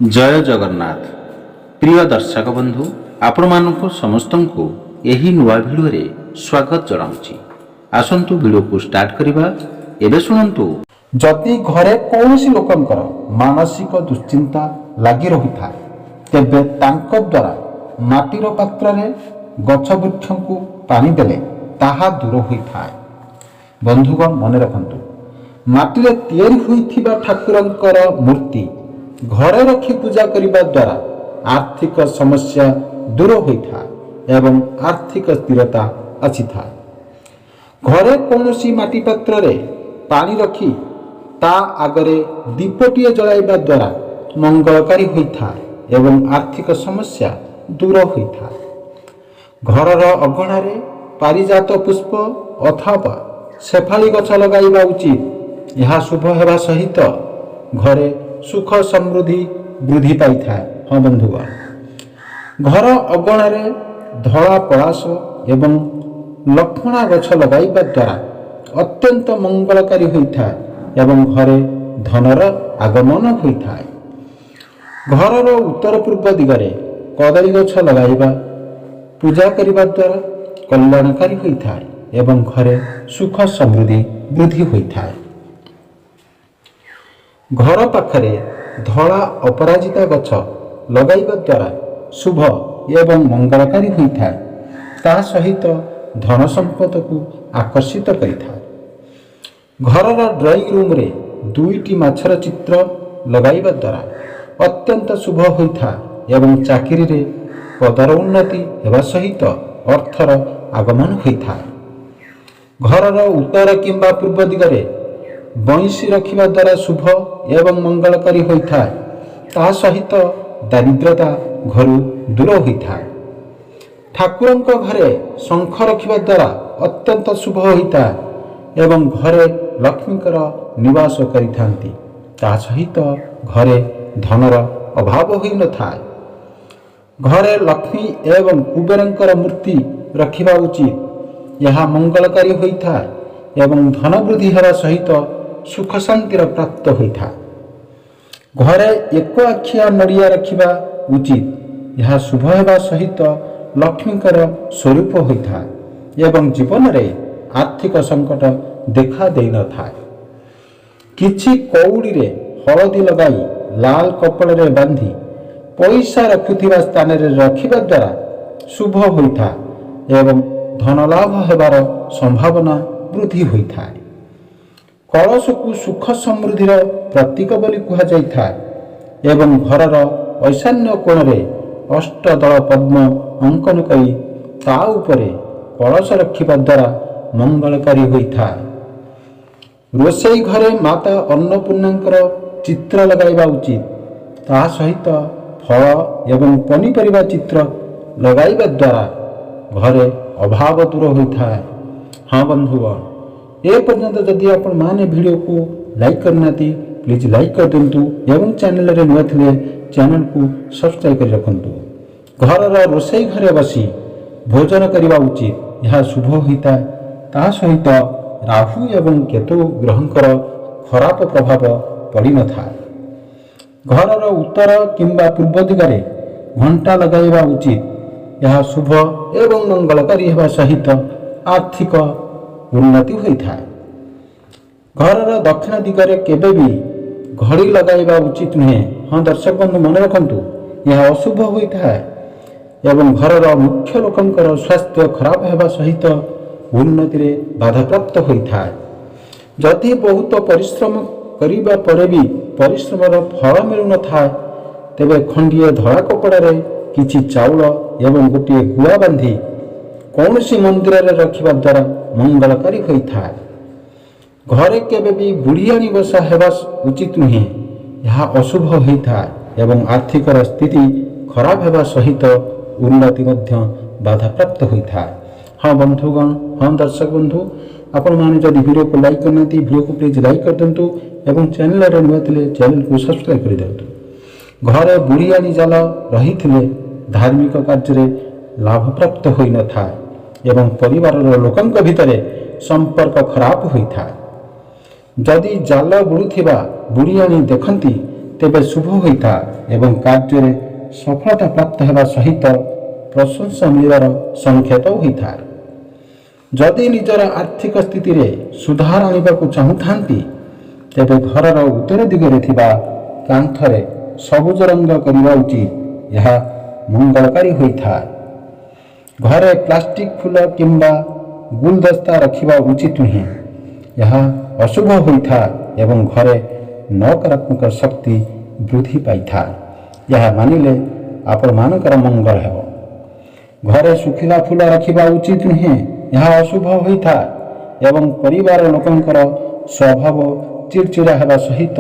जय जगन्नाथ प्रिय दर्शक बंधु आपण मानक समस्त को यही नुआ भिडियो रे स्वागत जनाऊँगी। आसंतु भिडियो को स्टार्ट करिबा। एबे सुनंतु। जदि घरे कौनसी लोकंकर मानसिक दुश्चिंता लगी रही था तेबे तांको द्वारा माटीर पात्र रे गछ वृक्ष को पानी देले ताहा दूर होई थाए। बंधुगण मन रखंतु, माटीरे तैयारी होइथिबा ठाकुरंकर मूर्ति घरे रखी पूजा करिबा द्वारा आर्थिक समस्या दूर होइथा एवं आर्थिक स्थिरता अछि था। घरे कौनसी माटी पात्र रे पानी रखी ता आगरे दीपटीए जलाइबा द्वारा मंगलकारी होइथा एवं आर्थिक समस्या दूर होइथा। घरर अगणारे पारिजात पुष्प अथवा शेफाली गछ लगाइबा उचित। यह शुभ हेबा सहित घरे सुख समृद्धि वृद्धि पाइଥାଏ। हाँ बंधुगण, घर अगणारे धला पलाश एवं लक्ष्मणा गछ लगाइबा द्वारा अत्यंत मंगलकारी होइଥାଏ एवं घरे धनर आगमन होइଥାଏ। घरर उत्तर पूर्व दिगरे कदली गछ लगाइबा पूजा करिबा द्वारा कल्याणकारी होइଥାଏ एवं घरे सुख समृद्धि वृद्धि होइଥାଏ। घर पाखरे धला अपराजिता गछ लगाइबा द्वारा शुभ एवं मंगलकारी होइଥାଏ। ता सहित धन संपद को आकर्षित करिଥାଏ। घरर ड्राइंग रूम रे दुईटी माछर चित्र लगाइबा द्वारा अत्यंत शुभ होइଥାଏ एवं चाकरी रे पदर उन्नति हेबा सहित अर्थर आगमन होइଥାଏ। घरर उत्तर किंबा पूर्व दिगरे बंशी रखिबा द्वारा शुभ एवं मंगलकारी होइଥାଏ। ता सहित दारिद्रता घरु दूर होइଥାଏ। ठाकुरंक घरे शंख रखिबा द्वारा अत्यंत शुभ होइଥାଏ एवं घरे लक्ष्मीकर निवास करिथांती। ता सहित घरे धनर अभाव होई न थाए। घरे लक्ष्मी एवं कुबेरंकर मूर्ति रखिबा उचित। यह मंगलकारी होइଥାଏ एवं धन वृद्धि हेबा सहित सुख शांतिर प्राप्त होइथा। घरे एक आखिया नड़िया रखिबा उचित। यह शुभ हेबा सहित लक्ष्मीकर स्वरूप होइथा एवं जीवन रे आर्थिक संकट देखा देई न थाए। किछि कौड़ी रे हळदी लगाई लाल कपड़ा रे बांधी पैसा रखुथिबा स्थान रे रखिबा द्वारा शुभ होइथा एवं धन लाभ हेबार संभावना वृद्धि होइथा। कलश को सुख समृद्धिर प्रतीक बोली कहा जाइଥାଏ एवं घरर ईशान्य कोणरे अष्टदल पद्म अंकन करी ता उपरे कलश रखिबा द्वारा मंगलकारी होइଥାଏ। रोषेई घरे माता अन्नपूर्णांकर चित्र लगाइबा उचित। ता सहित फल एवं पनीपरिबा चित्र लगाइबा द्वारा घरे अभाव दूर होइଥାଏ। हाँ बंधुगण, ए पर्यंत जदि आपण माने वीडियो को लाइक करना प्लीज लाइक कर दिंतु एवं चैनल रे नुआ थिले चैनल को सब्सक्राइब कर रखंतु। घरर रोषेई घरे बसी भोजन करिबा उचित। यह शुभ होइता। ता सहित राहु एवं केतु ग्रहंकर खराब प्रभाव पड़ी न थाए। घरर उत्तर किंबा पूर्व दिगरे घंटा लगाइबा उचित। यह शुभ एवं मंगलकारी हेबा सहित आर्थिक उन्नति होइଥାଏ। घरर दक्षिण दिगरे केबे भी घड़ी लगाइबा उचित नुहे। हाँ दर्शक बंधु मन रखंतु, यह अशुभ होइଥାଏ एवं घरर मुख्य लोकंकर स्वास्थ्य खराब हेबा सहित उन्नति रे बाधा प्राप्त होइଥାଏ। जदि बहुत परिश्रम करिबा परे भी परिश्रमर फल मिलु न थाए तेबे खंडिए धड़ा कपड़ा रे किछि चाउल एवं गोटिए गुआ बांधी कौनसी मंदिर रे रखिबा द्वारा मंगलकारी होइଥାଏ। घरे केबे भी बुढ़ियाणी बसा हेबा उचित नुहे। यह अशुभ होइଥାଏ एवं आर्थिक स्थिति खराब हेबा सहित उन्नति मध्य बाधा प्राप्त होइଥାଏ। हाँ बंधुगण, हाँ दर्शक बंधु, आपण माने जदि वीडियो को लाइक करना वीडियो को प्लीज लाइक कर दिंतु एवं चैनल रे नुआ थिले चैनल को सब्सक्राइब कर दिंतु। घरे बुढ़ियाणी जाल रही धार्मिक कार्य लाभ प्राप्त होई न थाए एवं परिवार लोकंक भितरे संपर्क खराब होइଥାଏ। जदि जाल बुड़ुथिबा बुढ़ियाणी देखंती ତେବେ ଶୁଭ ହୋଇଥାଏ ଏବଂ କାର୍ଯ୍ୟରେ ସଫଳତା ପ୍ରାପ୍ତ ହେବା ସହିତ ପ୍ରଶଂସା ମିଳିବାର ସଂକେତ ହୋଇଥାଏ। ଯଦି ନିଜର ଆର୍ଥିକ ସ୍ଥିତିରେ ସୁଧାର ଆଣିବାକୁ ଚାହୁଁଥାନ୍ତି ତେବେ ଘରର ଉତ୍ତର ଦିଗରେ ଥିବା କାନ୍ଥରେ ସବୁଜ ରଙ୍ଗ କରିବା ଉଚିତ। ଏହା ମଙ୍ଗଳକାରୀ ହୋଇଥାଏ। ଘରେ ପ୍ଲାଷ୍ଟିକ ଫୁଲ କିମ୍ବା ଗୁଲଦସ୍ତା ରଖିବା ଉଚିତ ନୁହେଁ। ଏହା ଅଶୁଭ ହୋଇଥାଏ ଏବଂ ଘରେ ନକାରାତ୍ମକ ଶକ୍ତି ବୃଦ୍ଧି ପାଇଥାଏ। ଏହା ମାନିଲେ ଆପଣମାନଙ୍କର ମଙ୍ଗଳ ହେବ। ଘରେ ଶୁଖିଲା ଫୁଲ ରଖିବା ଉଚିତ ନୁହେଁ। ଏହା ଅଶୁଭ ହୋଇଥାଏ ଏବଂ ପରିବାର ଲୋକଙ୍କର ସ୍ୱଭାବ ଚିଡ଼ଚିଡ଼ା ହେବା ସହିତ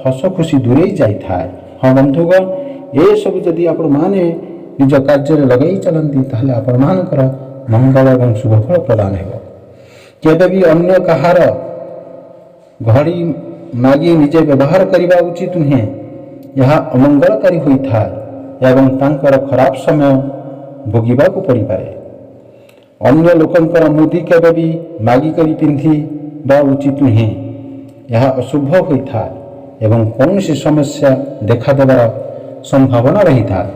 ହସ ଖୁସି ଦୂରେଇ ଯାଇଥାଏ। ହଁ ବନ୍ଧୁଗଣ, ଏସବୁ ଯଦି ଆପଣମାନେ ନିଜ କାର୍ଯ୍ୟରେ ଲଗାଇ ଚାଲନ୍ତି ତାହେଲେ ଆପଣମାନଙ୍କର ମଙ୍ଗଳ ଏବଂ ଶୁଭଫଳ ପ୍ରଦାନ ହେବ। କେବେ ବି ଅନ୍ୟ କାହାର ଘଡ଼ି ମାଗି ନିଜେ ବ୍ୟବହାର କରିବା ଉଚିତ ନୁହେଁ। ଏହା ଅମଙ୍ଗଳକାରୀ ହୋଇଥାଏ ଏବଂ ତାଙ୍କର ଖରାପ ସମୟ ଭୋଗିବାକୁ ପଡ଼ିପାରେ। ଅନ୍ୟ ଲୋକଙ୍କର ମୁଦି କେବେ ବି ମାଗିକରି ପିନ୍ଧିବା ଉଚିତ ନୁହେଁ। ଏହା ଅଶୁଭ ହୋଇଥାଏ ଏବଂ କୌଣସି ସମସ୍ୟା ଦେଖାଦେବାର ସମ୍ଭାବନା ରହିଥାଏ।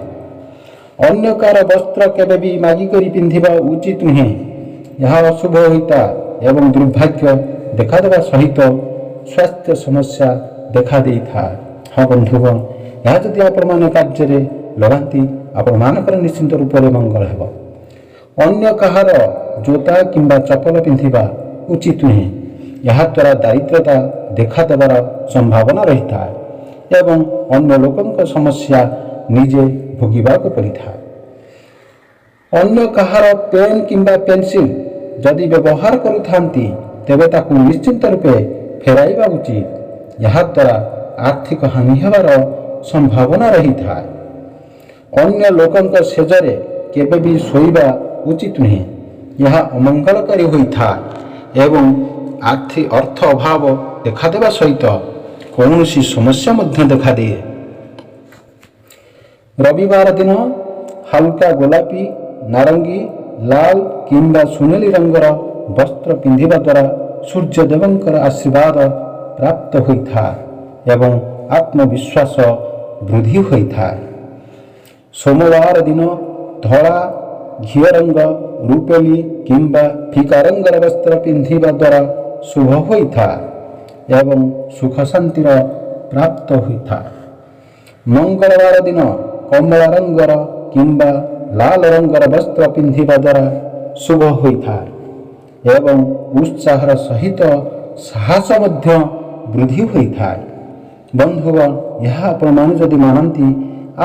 ଅନ୍ୟ କାହାର ବସ୍ତ୍ର କେବେ ବି ମାଗିକରି ପିନ୍ଧିବା ଉଚିତ ନୁହେଁ। ଏହା ଅଶୁଭ ହୋଇଥାଏ ଏବଂ ଦୁର୍ଭାଗ୍ୟ ଦେଖାଦେବା ସହିତ ସ୍ୱାସ୍ଥ୍ୟ ସମସ୍ୟା ଦେଖାଦେଇଥାଏ। ହଁ ବନ୍ଧୁଗଣ, ଏହା ଯଦି ଆପଣମାନେ କାର୍ଯ୍ୟରେ ଲଗାନ୍ତି ଆପଣମାନଙ୍କର ନିଶ୍ଚିନ୍ତ ରୂପରେ ମଙ୍ଗଳ ହେବ। ଅନ୍ୟ କାହାର ଜୋତା କିମ୍ବା ଚପଲ ପିନ୍ଧିବା ଉଚିତ ନୁହେଁ। ଏହାଦ୍ୱାରା ଦାରିଦ୍ରତା ଦେଖାଦେବାର ସମ୍ଭାବନା ରହିଥାଏ ଏବଂ ଅନ୍ୟ ଲୋକଙ୍କ ସମସ୍ୟା ନିଜେ ଭୋଗିବାକୁ ପଡ଼ିଥାଏ। ଅନ୍ୟ କାହାର ପେନ୍ କିମ୍ବା ପେନସିଲ୍ ଯଦି ବ୍ୟବହାର କରୁଥାନ୍ତି ତେବେ ତାକୁ ନିଶ୍ଚିନ୍ତ ରୂପେ ଫେରାଇବା ଉଚିତ। ଏହାଦ୍ୱାରା ଆର୍ଥିକ ହାନି ହେବାର ସମ୍ଭାବନା ରହିଥାଏ। ଅନ୍ୟ ଲୋକଙ୍କ ଶେଯରେ କେବେ ବି ଶୋଇବା ଉଚିତ ନୁହେଁ। ଏହା ଅମଙ୍ଗଳକାରୀ ହୋଇଥାଏ ଏବଂ ଅର୍ଥ ଅଭାବ ଦେଖାଦେବା ସହିତ କୌଣସି ସମସ୍ୟା ମଧ୍ୟ ଦେଖାଦିଏ। ରବିବାର ଦିନ ହାଲକା ଗୋଲାପୀ, ନାରଙ୍ଗୀ, ଲାଲ କିମ୍ବା ସୁନେଲି ରଙ୍ଗର ବସ୍ତ୍ର ପିନ୍ଧିବା ଦ୍ୱାରା ସୂର୍ଯ୍ୟଦେବଙ୍କର ଆଶୀର୍ବାଦ ପ୍ରାପ୍ତ ହୋଇଥାଏ ଏବଂ ଆତ୍ମବିଶ୍ୱାସ ବୃଦ୍ଧି ହୋଇଥାଏ। ସୋମବାର ଦିନ ଧଳା, ଘିଅ ରଙ୍ଗ, ରୂପେଲି କିମ୍ବା ଫିକା ରଙ୍ଗର ବସ୍ତ୍ର ପିନ୍ଧିବା ଦ୍ୱାରା ଶୁଭ ହୋଇଥାଏ ଏବଂ ସୁଖ ଶାନ୍ତିର ପ୍ରାପ୍ତ ହୋଇଥାଏ। ମଙ୍ଗଳବାର ଦିନ କମଳା ରଙ୍ଗର କିମ୍ବା ଲାଲ ରଙ୍ଗର ବସ୍ତ୍ର ପିନ୍ଧିବା ଦ୍ୱାରା ଶୁଭ ହୋଇଥାଏ ଏବଂ ଉତ୍ସାହର ସହିତ ସାହସ ମଧ୍ୟ ବୃଦ୍ଧି ହୋଇଥାଏ। ବନ୍ଧୁଗଣ, ଏହା ଆପଣମାନେ ଯଦି ମାନନ୍ତି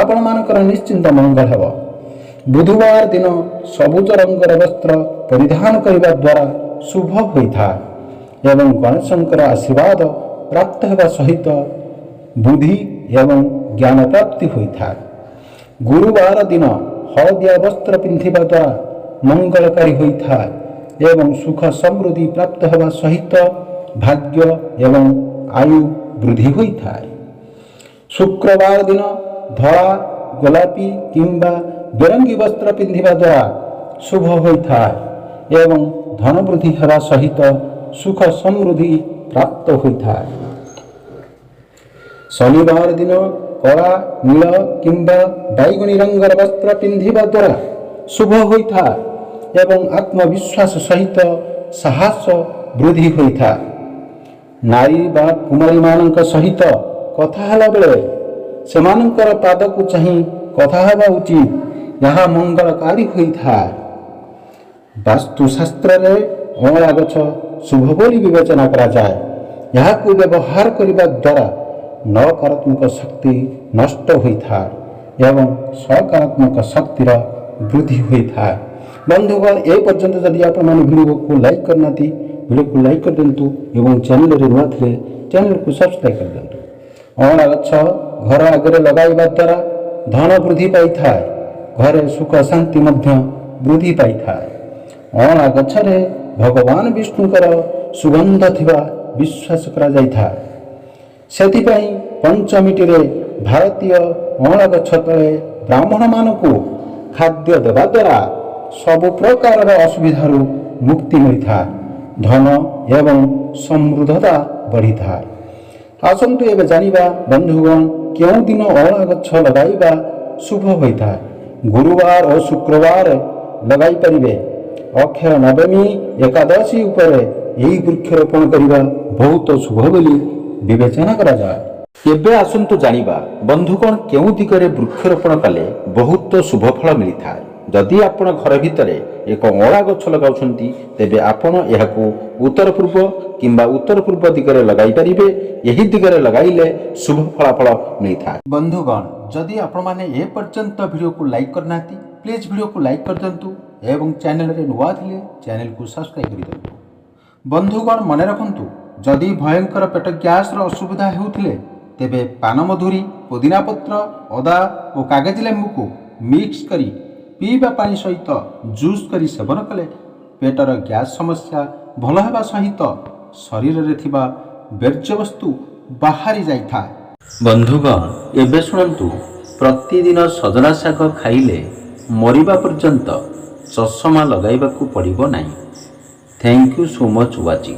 ଆପଣମାନଙ୍କର ନିଶ୍ଚିନ୍ତ ମଙ୍ଗଳ ହେବ। ବୁଧବାର ଦିନ ସବୁଜ ରଙ୍ଗର ବସ୍ତ୍ର ପରିଧାନ କରିବା ଦ୍ୱାରା ଶୁଭ ହୋଇଥାଏ ଏବଂ ଗଣେଶଙ୍କର ଆଶୀର୍ବାଦ ପ୍ରାପ୍ତ ହେବା ସହିତ ବୁଦ୍ଧି ଏବଂ ଜ୍ଞାନ ପ୍ରାପ୍ତି ହୋଇଥାଏ। ଗୁରୁବାର ଦିନ ହଳଦିଆ ବସ୍ତ୍ର ପିନ୍ଧିବା ଦ୍ୱାରା ମଙ୍ଗଳକାରୀ ହୋଇଥାଏ ଏବଂ ସୁଖ ସମୃଦ୍ଧି ପ୍ରାପ୍ତ ହେବା ସହିତ ଭାଗ୍ୟ ଏବଂ ଆୟୁ ବୃଦ୍ଧି ହୋଇଥାଏ। ଶୁକ୍ରବାର ଦିନ ଧଳା, ଗୋଲାପୀ କିମ୍ବା ବେରଙ୍ଗୀ ବସ୍ତ୍ର ପିନ୍ଧିବା ଦ୍ୱାରା ଶୁଭ ହୋଇଥାଏ ଏବଂ ଧନ ବୃଦ୍ଧି ହେବା ସହିତ ସୁଖ ସମୃଦ୍ଧି ପ୍ରାପ୍ତ ହୋଇଥାଏ। ଶନିବାର ଦିନ କଳା, ନୀଳ କିମ୍ବା ବାଇଗଣୀ ରଙ୍ଗର ବସ୍ତ୍ର ପିନ୍ଧିବା ଦ୍ୱାରା ଶୁଭ ହୋଇଥାଏ ଏବଂ ଆତ୍ମବିଶ୍ୱାସ ସହିତ ସାହସ ବୃଦ୍ଧି ହୋଇଥାଏ। ନାରୀ ବା କୁମାରୀମାନଙ୍କ ସହିତ କଥା ହେଲା ବେଳେ ସେମାନଙ୍କର ପାଦକୁ ଚାହିଁ କଥା ହେବା ଉଚିତ। ଏହା ମଙ୍ଗଳକାରୀ ହୋଇଥାଏ। ବାସ୍ତୁଶାସ୍ତ୍ରରେ ଅଁଳା ଗଛ ଶୁଭ ବୋଲି ବିବେଚନା କରାଯାଏ। ଏହାକୁ ବ୍ୟବହାର କରିବା ଦ୍ୱାରା ନକାରାତ୍ମକ ଶକ୍ତି ନଷ୍ଟ ହୋଇଥାଏ ଏବଂ ସକାରାତ୍ମକ ଶକ୍ତିର ବୃଦ୍ଧି ହୋଇଥାଏ। ବନ୍ଧୁଗଣ, ଏ ପର୍ଯ୍ୟନ୍ତ ଯଦି ଆପଣମାନେ ଭିଡ଼ିଓକୁ ଲାଇକ୍ କରିନାହାନ୍ତି ଭିଡ଼ିଓକୁ ଲାଇକ୍ କରିଦିଅନ୍ତୁ ଏବଂ ଚ୍ୟାନେଲରେ ନୂଆ ଥିଲେ ଚ୍ୟାନେଲକୁ ସବସ୍କ୍ରାଇବ୍ କରିଦିଅନ୍ତୁ। ଅଁଳା ଗଛ ଘର ଆଗରେ ଲଗାଇବା ଦ୍ୱାରା ଧନ ବୃଦ୍ଧି ପାଇଥାଏ। ଘରେ ସୁଖ ଶାନ୍ତି ମଧ୍ୟ ବୃଦ୍ଧି ପାଇଥାଏ। ଅଁଳା ଗଛରେ ଭଗବାନ ବିଷ୍ଣୁଙ୍କର ସୁଗନ୍ଧ ଥିବା ବିଶ୍ୱାସ କରାଯାଇଥାଏ। ସେଥିପାଇଁ ପଞ୍ଚମୀଟିରେ ଭାରତୀୟ ଅଁଳା ଗଛ ତଳେ ବ୍ରାହ୍ମଣମାନଙ୍କୁ ଖାଦ୍ୟ ଦେବା ଦ୍ୱାରା ସବୁ ପ୍ରକାରର ଅସୁବିଧାରୁ ମୁକ୍ତି ମିଳିଥାଏ। ଧନ ଏବଂ ସମୃଦ୍ଧତା ବଢ଼ିଥାଏ। ଆସନ୍ତୁ ଏବେ ଜାଣିବା ବନ୍ଧୁଗଣ କେଉଁ ଦିନ ଅଁଳା ଗଛ ଲଗାଇବା ଶୁଭ ହୋଇଥାଏ? ଗୁରୁବାର ଓ ଶୁକ୍ରବାର ଲଗାଇ ପାରିବେ। ଅକ୍ଷୟ ନବମୀ ଏକାଦଶୀ ଉପରେ ଏହି ବୃକ୍ଷରୋପଣ କରିବା ବହୁତ ଶୁଭ ବୋଲି ବିବେଚନା କରାଯାଏ। ଏବେ ଆସନ୍ତୁ ଜାଣିବା ବନ୍ଧୁଗଣ କେଉଁ ଦିଗରେ ବୃକ୍ଷରୋପଣ କଲେ ବହୁତ ଶୁଭ ଫଳ ମିଳିଥାଏ। ଯଦି ଆପଣ ଘର ଭିତରେ ଏକ ଅଁଳା ଗଛ ଲଗାଉଛନ୍ତି ତେବେ ଆପଣ ଏହାକୁ ଉତ୍ତର ପୂର୍ବ କିମ୍ବା ଉତ୍ତର ପୂର୍ବ ଦିଗରେ ଲଗାଇ ପାରିବେ। ଏହି ଦିଗରେ ଲଗାଇଲେ ଶୁଭ ଫଳାଫଳ ମିଳିଥାଏ। ବନ୍ଧୁଗଣ, ଯଦି ଆପଣମାନେ ଏ ପର୍ଯ୍ୟନ୍ତ ଭିଡ଼ିଓକୁ ଲାଇକ୍ କରିନାହାନ୍ତି ପ୍ଲିଜ୍ ଭିଡ଼ିଓକୁ ଲାଇକ୍ କରିଦିଅନ୍ତୁ ଏବଂ ଚ୍ୟାନେଲରେ ନୂଆ ଥିଲେ ଚ୍ୟାନେଲକୁ ସବସ୍କ୍ରାଇବ୍ କରିଦିଅନ୍ତୁ। ବନ୍ଧୁଗଣ, ମନେ ରଖନ୍ତୁ, ଯଦି ଭୟଙ୍କର ପେଟ ଗ୍ୟାସ୍ର ଅସୁବିଧା ହେଉଥିଲେ ତେବେ ପାନମଧୁରୀ, ପୋଦିନା ପତ୍ର, ଅଦା ଓ କାଗଜ ଲେମ୍ବୁକୁ ମିକ୍ସ କରି ପିଇବା ପାଣି ସହିତ ଜୁସ୍ କରି ସେବନ କଲେ ପେଟର ଗ୍ୟାସ୍ ସମସ୍ୟା ଭଲ ହେବା ସହିତ ଶରୀରରେ ଥିବା ବର୍ଜ୍ୟବସ୍ତୁ ବାହାରି ଯାଇଥାଏ। ବନ୍ଧୁଗଣ, ଏବେ ଶୁଣନ୍ତୁ, ପ୍ରତିଦିନ ସଜନା ଶାଗ ଖାଇଲେ ମରିବା ପର୍ଯ୍ୟନ୍ତ ଚଷମା ଲଗାଇବାକୁ ପଡ଼ିବ ନାହିଁ। Thank you so much watching.